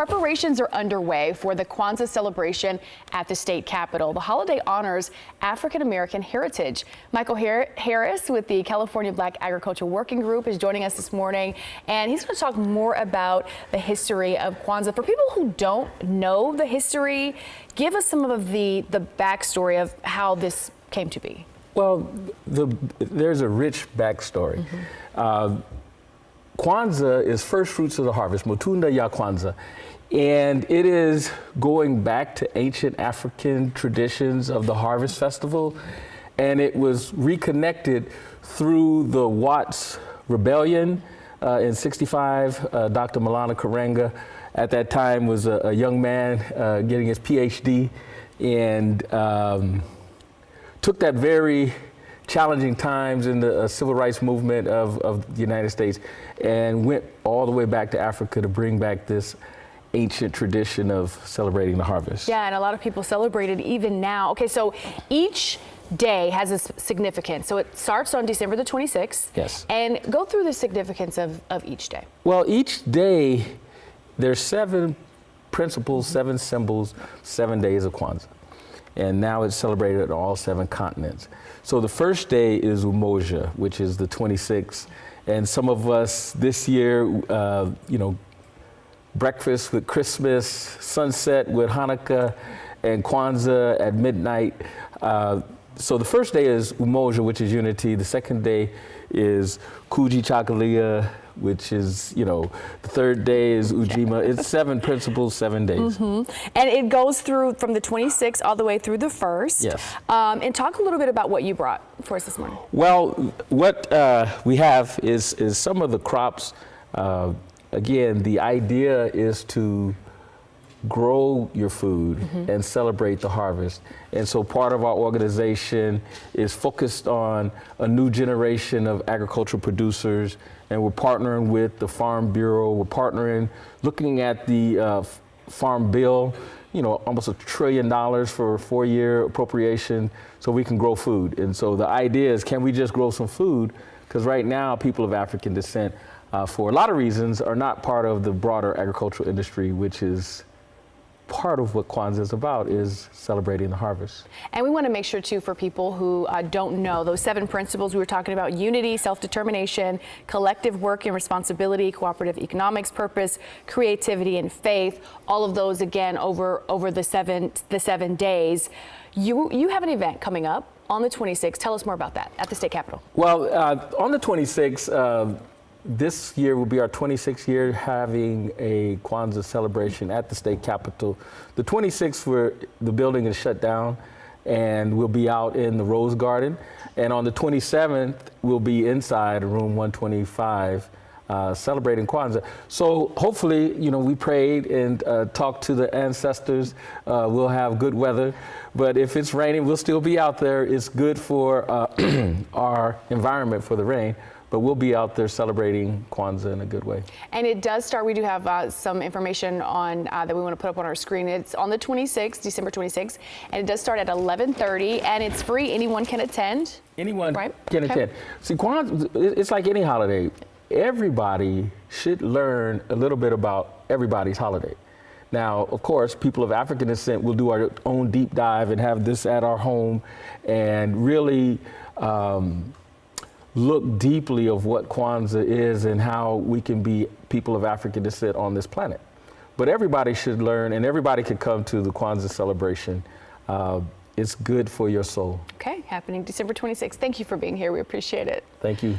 preparations are underway for the Kwanzaa celebration at the state capitol. The holiday honors African American heritage. Michael Harris with the California Black Agriculture Working Group is joining us this morning, and he's going to talk more about the history of Kwanzaa. For people who don't know the history, give us some of the backstory of how this came to be. Well, there's a rich backstory. Kwanzaa is first fruits of the harvest, Mutunda ya Kwanzaa, and it is going back to ancient African traditions of the harvest festival, and it was reconnected through the Watts Rebellion in '65. Dr. Maulana Karenga at that time was a young man getting his PhD, and took that very challenging times in the civil rights movement of the United States and went all the way back to Africa to bring back this ancient tradition of celebrating the harvest. Yeah, and a lot of people celebrate it even now. Okay, so each day has a significance. So it starts on December the 26th. Yes. And go through the significance of each day. Well, each day, there's 7 principles, 7 symbols, 7 days of Kwanzaa. And now it's celebrated on all 7 continents. So the first day is Umoja, which is the 26th. And some of us this year, breakfast with Christmas, sunset with Hanukkah, and Kwanzaa at midnight. So the first day is Umoja, which is unity. The second day is Kujichagulia, which is, the third day is Ujima. It's 7 principles, 7 days. And it goes through from the 26th all the way through the 1st. Yes. And talk a little bit about what you brought for us this morning. Well, what we have is some of the crops. Again, the idea is to grow your food and celebrate the harvest. And so part of our organization is focused on a new generation of agricultural producers, and we're partnering with the Farm Bureau. We're partnering, looking at the Farm Bill, almost $1 trillion for a 4-year appropriation so we can grow food. And so the idea is, can we just grow some food? Because right now, people of African descent, for a lot of reasons, are not part of the broader agricultural industry, which is part of what Kwanzaa is about, is celebrating the harvest. And we want to make sure too, for people who don't know, those 7 principles we were talking about: unity, self-determination, collective work and responsibility, cooperative economics, purpose, creativity, and faith. All of those again over the seven days. You have an event coming up on the 26th. Tell us more about that at the state capitol. Well, on the 26th, this year will be our 26th year having a Kwanzaa celebration at the state capitol. The 26th, the building is shut down, and we'll be out in the Rose Garden. And on the 27th, we'll be inside room 125 celebrating Kwanzaa. So hopefully, we prayed and talked to the ancestors. We'll have good weather. But if it's raining, we'll still be out there. It's good for our environment for the rain. But we'll be out there celebrating Kwanzaa in a good way. And it does start, we do have some information on that we want to put up on our screen. It's on the 26th, December 26th, and it does start at 11:30, and it's free. Anyone can attend. Anyone can attend. See, Kwanzaa, it's like any holiday. Everybody should learn a little bit about everybody's holiday. Now, of course, people of African descent will do our own deep dive and have this at our home and really look deeply of what Kwanzaa is and how we can be people of African descent on this planet. But everybody should learn, and everybody can come to the Kwanzaa celebration. It's good for your soul. Okay, happening December 26th. Thank you for being here. We appreciate it. Thank you.